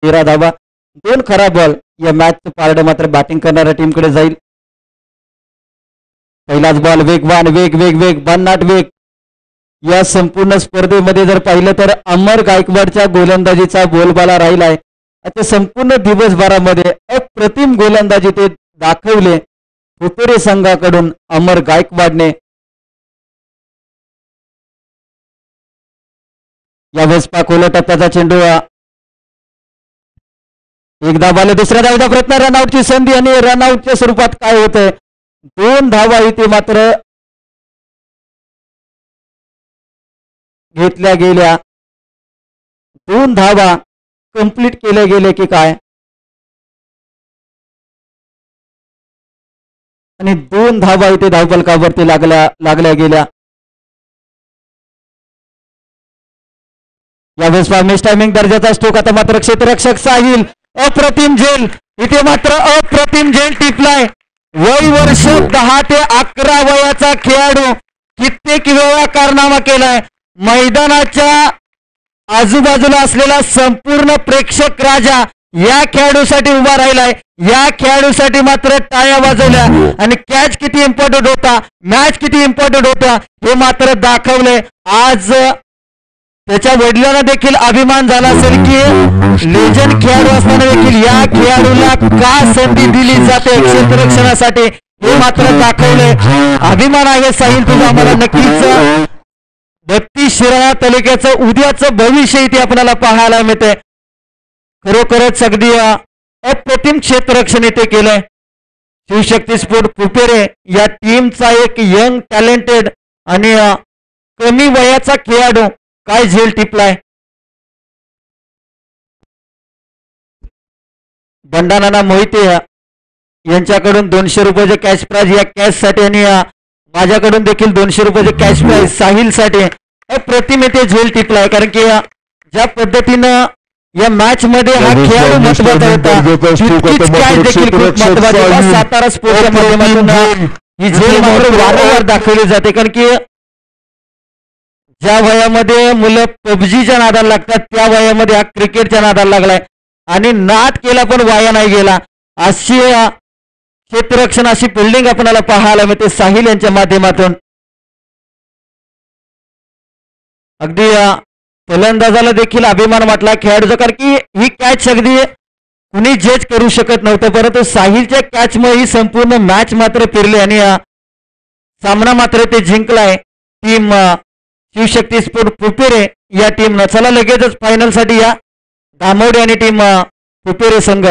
13 धावा, 2 खराब बॉल. या मॅचचं पारडं मात्र बॅटिंग करणाऱ्या टीमकडे जाईल. पहिलाच बॉल वेगवान, वेग वेग वेग भन्नाट वेग. या संपूर्ण स्पर्धेमध्ये जर पाहिलं तर अमर गायकवाडच्या गोलंदाजीचा बोलबाला राहिलाय. आता संपूर्ण दिवसभरामध्ये अप्रतिम गोलंदाजी ते दाखवले पुतुरे संघाकडून अमर गायकवाडने. यावेळेस पाकोला टप्प्याचा चेंडू एकदा बॉल दुसऱ्या धावेचा प्रयत्न, रनआउटची संधी आणि रनआउटच्या स्वरूपात काय होतंय 2 धावा इथे मात्र घेतल्या गेल्या. 2 धावा कंप्लीट केले गेले की काय आणि 2 धावा इथे धावफलकावरती लागल्या गेल्या. यावेळेस मिस टायमिंग दर्जाचा स्ट्रोक. आता मात्र क्षेत्ररक्षक साहिल अप्रतिम झेल इथे मात्र अप्रतिम झेल टिपलाय. वय वर्ष 10 ते 11 वयाचा खेळाडू कित्येक वेळा कारनामा केलाय. मैदानाच्या आजूबाजूला असलेला संपूर्ण प्रेक्षक राजा या खेळाडूसाठी उभा राहिलाय. या खेळाडूसाठी मात्र टाळ्या वाजवल्या आणि कॅच किती इम्पॉर्टंट होता, मॅच किती इम्पॉर्टंट होता हे मात्र दाखवलंय. आज त्याच्या वडिलांना देखील अभिमान झाला असेल की लेजंड खेळाडू असताना देखील या खेळाडूला का संधी दिली जाते क्षेत्ररक्षणासाठी हे मात्र दाखवलंय. अभिमान आहे साहिल तुझा. आम्हाला नक्कीच 32 शिराळा तालुक्याचं उद्याचं भविष्य इथे आपल्याला पाहायला मिळते. खरोखरच अगदी अप्रतिम क्षेत्ररक्षण इथे केलंय. शिवशक्ती स्पोर्ट कुपेरे या टीमचा एक यंग टॅलेंटेड आणि कमी वयाचा खेळाडू काय झेल टिपलाय. बंडानाना मोहिते यांच्याकडून 200 रुपयाचे कॅश प्राइज या कॅश साठी आणि माझ्याकडून देखील 200 रुपयाचे कॅश प्राइज साहिल साठी अप्रतिम इथे झेल टिपलाय. कारण की ज्या पद्धतीनं या मॅच मध्ये हा खेळाडू महत्वाचा होता देखील खूप महत्वाचा होता. सातारा स्पोर्टच्या माध्यमातून ही झेल मात्र वारंवार दाखवली जाते. कारण की ज्या वयामध्ये मुलं पबजीच्या नादाला लागतात त्या वयामध्ये हा क्रिकेटच्या नादाला लागलाय आणि नाद केला पण वाया नाही गेला. अशी क्षेत्ररक्षण अशी फिल्डिंग आपल्याला पाहायला मिळते साहिल यांच्या माध्यमातून. अगदी फलंदाजाला देखील अभिमान वाटला खेळाडूचा. कारण की ही कॅच अगदी कुणी जज करू शकत नव्हतं, परंतु साहिलच्या कॅचमुळे ही संपूर्ण मॅच मात्र फिरली आणि सामना मात्र ते जिंकलाय टीम शिवशक्ती स्पोर्ट कुपेरे या टीमनं. चला लगेचच फायनल साठी या धामवडे आणि टीम कुपेरे संघ.